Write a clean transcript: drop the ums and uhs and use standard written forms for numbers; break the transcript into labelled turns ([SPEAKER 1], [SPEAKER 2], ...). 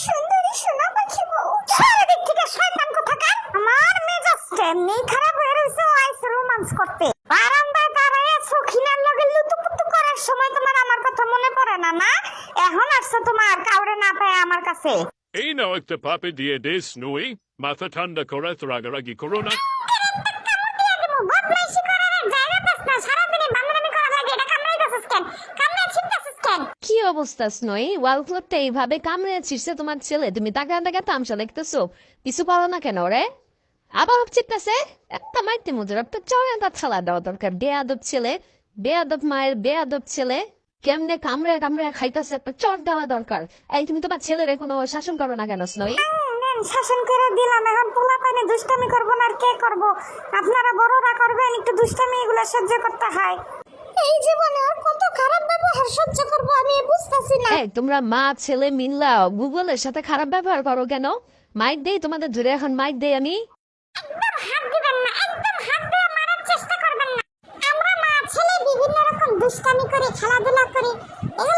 [SPEAKER 1] সুন্দরী সোনা পাখি বউ চারিদিক থেকে শয়তান কোথাকার। আমার মেজাজটা এমনি খারাপ হয়ে রয়েছে আইসে রোমান্স করতে। বারান্দায় দাঁড়ায় সখিনার লগে লুতুপুতু করার সময় তোমার আমার কথা মনে পড়ে না? না এখন আসছে তোমার কাউরে না পায় আমার কাছে।
[SPEAKER 2] এই নাও একটা পাপে দিয়ে দে স্নুই, মাথা ঠান্ডা করে তো রাগারাগি করো না।
[SPEAKER 1] বদমাইশি করার আর জায়গা পাস না, সারাদিনে বান্দরামি করা লাগে। এটা কামড়াইতাছিস কেন? কামড়ায় ছিটতাছিস কেন?
[SPEAKER 3] কি অবস্থা স্নোই? ওয়াল ক্লকটা এইভাবে কামড়ে ছিড়ছে তোমার ছেলে, তুমি তাকে তাকে তামসা দেখতেছো, কিছু পারো না কেন রে? আবার চিত্তাছে একটা মাইতে মুজুর একটা চড়ে তার ছালা দেওয়া দরকার। বেয়াদব ছেলে, বেয়াদব মায়ের বেয়াদব ছেলে, কেমনে কামড়ে কামড়ে খাইতেছে, একটা চড় দেওয়া দরকার। এই তুমি তোমার ছেলের কোনো শাসন করো না কেন স্নোই?
[SPEAKER 1] শাসন করে দিলাম, এখন পোলা পাইনে দুষ্টামি করবো না আর কে করবো? আপনারা বড়রা করবেন, একটু দুষ্টামি এগুলো সহ্য করতে হয়। এই জীবনে আর কত খারাপ ব্যবহার সহ্য করবো আমি বুঝতেছি না।
[SPEAKER 3] এই তোমরা মা ছেলে মিল্লা গুগলের সাথে খারাপ ব্যবহার করো কেন? মাইক দেই তোমাদের ধরে, এখন মাইক দেই আমি।
[SPEAKER 1] একদম হাত দিবেন না, একদম হাত দিয়ে মারার চেষ্টা করবেন না। আমরা মা ছেলে বিভিন্ন রকম দুষ্টামি করি, খেলাধুলা করি, এই